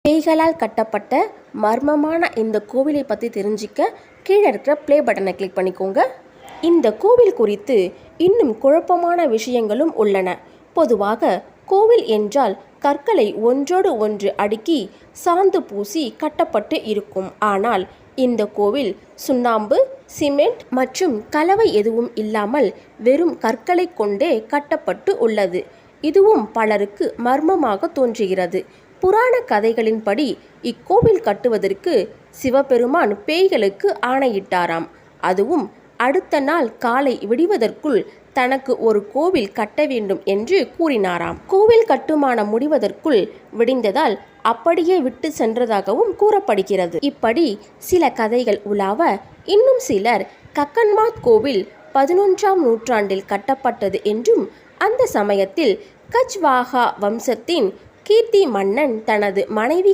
பேய்களால் கட்டப்பட்ட மர்மமான இந்த கோவிலை பற்றி தெரிஞ்சிக்க கீழே இருக்கிற ப்ளே பட்டனை கிளிக் பண்ணிக்கோங்க. இந்த கோவில் குறித்து இன்னும் குழப்பமான விஷயங்களும் உள்ளன. பொதுவாக கோவில் என்றால் கற்களை ஒன்றோடு ஒன்று அடுக்கி சாந்து பூசி கட்டப்பட்டு இருக்கும். ஆனால் இந்த கோவில் சுண்ணாம்பு, சிமெண்ட் மற்றும் கலவை எதுவும் இல்லாமல் வெறும் கற்களை கொண்டே கட்டப்பட்டு உள்ளது. இதுவும் பலருக்கு மர்மமாக தோன்றுகிறது. புராண கதைகளின்படி இக்கோவில் கட்டுவதற்கு சிவபெருமான் பேய்களுக்கு ஆணையிட்டாராம். அதுவும் அடுத்த நாள் காலை விடிவதற்குள் தனக்கு ஒரு கோவில் கட்ட வேண்டும் என்று கூறினாராம். கோவில் கட்டுமானம் முடிவதற்குள் விடிந்ததால் அப்படியே விட்டு சென்றதாகவும் கூறப்படுகிறது. இப்படி சில கதைகள் உலாவ, இன்னும் சிலர் கக்கன்மாத் கோவில் 11ஆம் நூற்றாண்டில் கட்டப்பட்டது என்றும், அந்த சமயத்தில் கச்வாஹா வம்சத்தின் கீர்த்தி மன்னன் தனது மனைவி